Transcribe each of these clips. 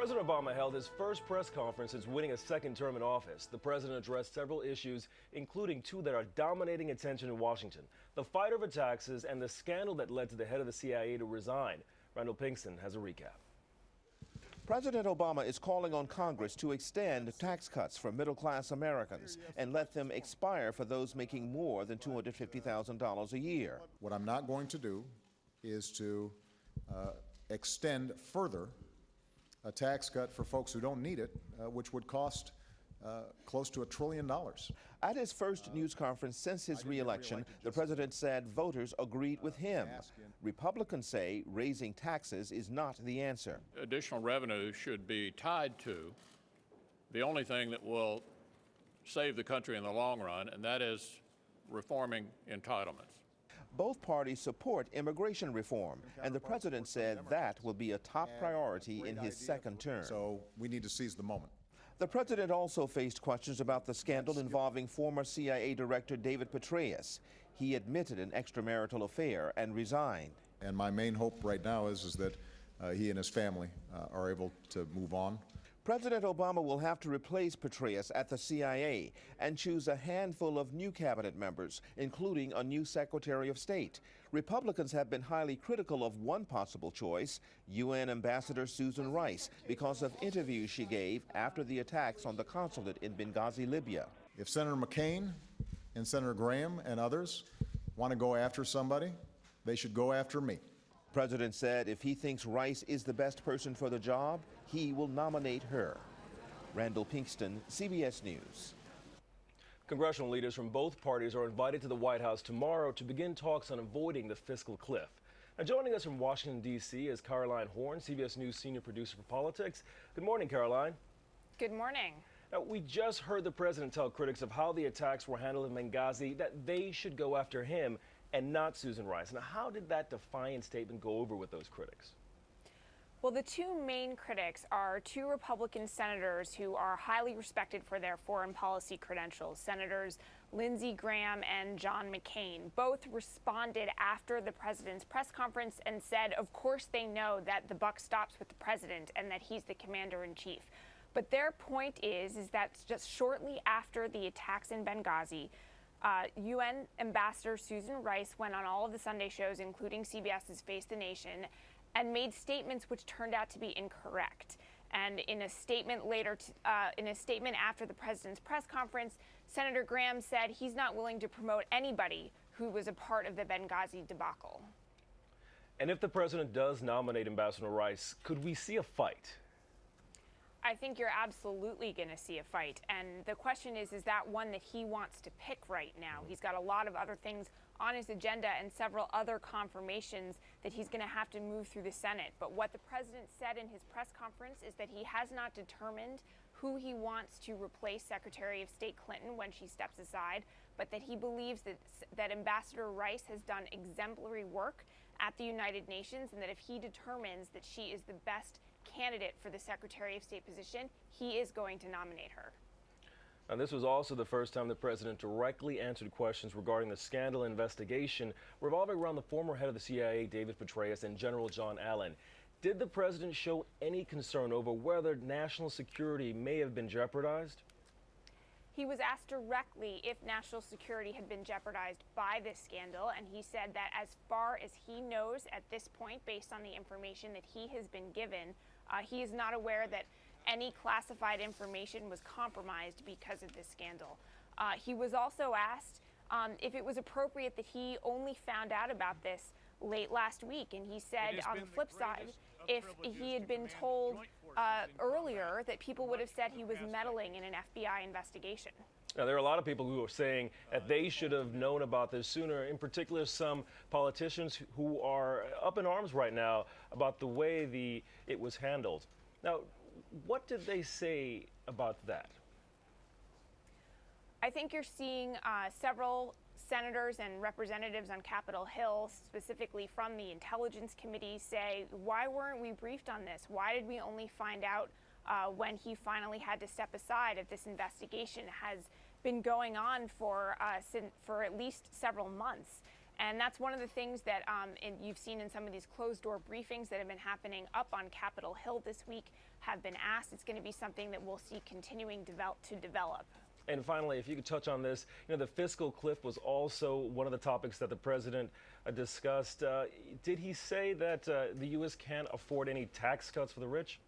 President Obama held his first press conference since winning a second term in office. The president addressed several issues, including two that are dominating attention in Washington: the fight over taxes and the scandal that led to the head of the CIA to resign. Randall Pinkston has a recap. President Obama is calling on Congress to extend tax cuts for middle-class Americans and let them expire for those making more than $250,000 a year. What I'm not going to do is to extend further a tax cut for folks who don't need it, which would cost close to $1 trillion. At his first news conference since his re-election, the president said voters agreed with him. Republicans say raising taxes is not the answer. Additional revenue should be tied to the only thing that will save the country in the long run, and that is reforming entitlements. Both parties support immigration reform, and the president said that will be a top priority in his second term. So we need to seize the moment. The president also faced questions about the scandal involving former CIA Director David Petraeus. He admitted an extramarital affair and resigned. And my main hope right now is that he and his family are able to move on. President Obama will have to replace Petraeus at the CIA and choose a handful of new cabinet members, including a new Secretary of State. Republicans have been highly critical of one possible choice, UN Ambassador Susan Rice, because of interviews she gave after the attacks on the consulate in Benghazi, Libya. If Senator McCain and Senator Graham and others want to go after somebody, they should go after me. The president said if he thinks Rice is the best person for the job, he will nominate her. Randall Pinkston, CBS News. Congressional leaders from both parties are invited to the White House tomorrow to begin talks on avoiding the fiscal cliff. Now, joining us from Washington, D.C. is Caroline Horn, CBS News Senior Producer for Politics. Good morning, Caroline. Good morning. Now, we just heard the president tell critics of how the attacks were handled in Benghazi that they should go after him and not Susan Rice. Now, how did that defiant statement go over with those critics? Well, the two main critics are two Republican senators who are highly respected for their foreign policy credentials, Senators Lindsey Graham and John McCain. Both responded after the president's press conference and said, of course, they know that the buck stops with the president and that he's the commander-in-chief. But their point is that just shortly after the attacks in Benghazi, UN Ambassador Susan Rice went on all of the Sunday shows, including CBS's Face the Nation, and made statements which turned out to be incorrect. And in a statement after the president's press conference, Senator Graham said he's not willing to promote anybody who was a part of the Benghazi debacle. And if the president does nominate Ambassador Rice, could we see a fight? I think you're absolutely going to see a fight. And the question is that one that he wants to pick right now? He's got a lot of other things on his agenda and several other confirmations that he's going to have to move through the Senate. But what the president said in his press conference is that he has not determined who he wants to replace Secretary of State Clinton when she steps aside, but that he believes that Ambassador Rice has done exemplary work at the United Nations, and that if he determines that she is the best candidate for the Secretary of State position, he is going to nominate her. Now, this was also the first time the president directly answered questions regarding the scandal investigation revolving around the former head of the CIA, David Petraeus, and General John Allen. Did the president show any concern over whether national security may have been jeopardized? He was asked directly if national security had been jeopardized by this scandal, and he said that as far as he knows at this point, based on the information that he has been given, he is not aware that any classified information was compromised because of this scandal. He was also asked if it was appropriate that he only found out about this late last week, and he said on the flip side, if he had been told earlier, that people would have said he was meddling in an FBI investigation. Now, there are a lot of people who are saying that they should have known about this sooner, in particular some politicians who are up in arms right now about the way it was handled. Now, what did they say about that? I think you're seeing several senators and representatives on Capitol Hill, specifically from the Intelligence Committee, say, why weren't we briefed on this? Why did we only find out when he finally had to step aside? If this investigation has been going on for at least several months. And that's one of the things that you've seen in some of these closed-door briefings that have been happening up on Capitol Hill this week have been asked. It's going to be something that we'll see continuing to develop. And finally, if you could touch on this, the fiscal cliff was also one of the topics that the president discussed. Did he say that the U.S. can't afford any tax cuts for the rich?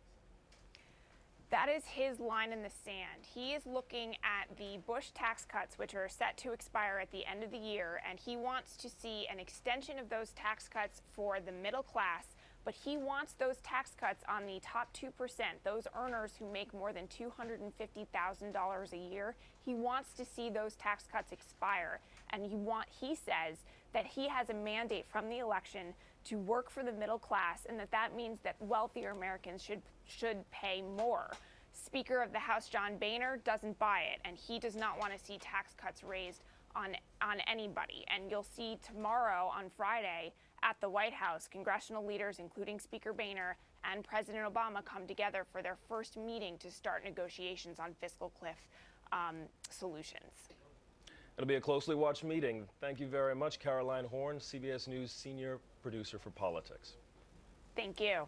That is his line in the sand. He is looking at the Bush tax cuts, which are set to expire at the end of the year, and he wants to see an extension of those tax cuts for the middle class, but he wants those tax cuts on the top 2%, those earners who make more than $250,000 a year. He wants to see those tax cuts expire, and he says that he has a mandate from the election to work for the middle class, and that means that wealthier Americans should pay more. Speaker of the House John Boehner doesn't buy it, and he does not want to see tax cuts raised on anybody. And you'll see tomorrow on Friday at the White House, congressional leaders, including Speaker Boehner and President Obama, come together for their first meeting to start negotiations on fiscal cliff solutions. It'll be a closely watched meeting. Thank you very much, Caroline Horn, CBS News Senior Producer for Politics. Thank you.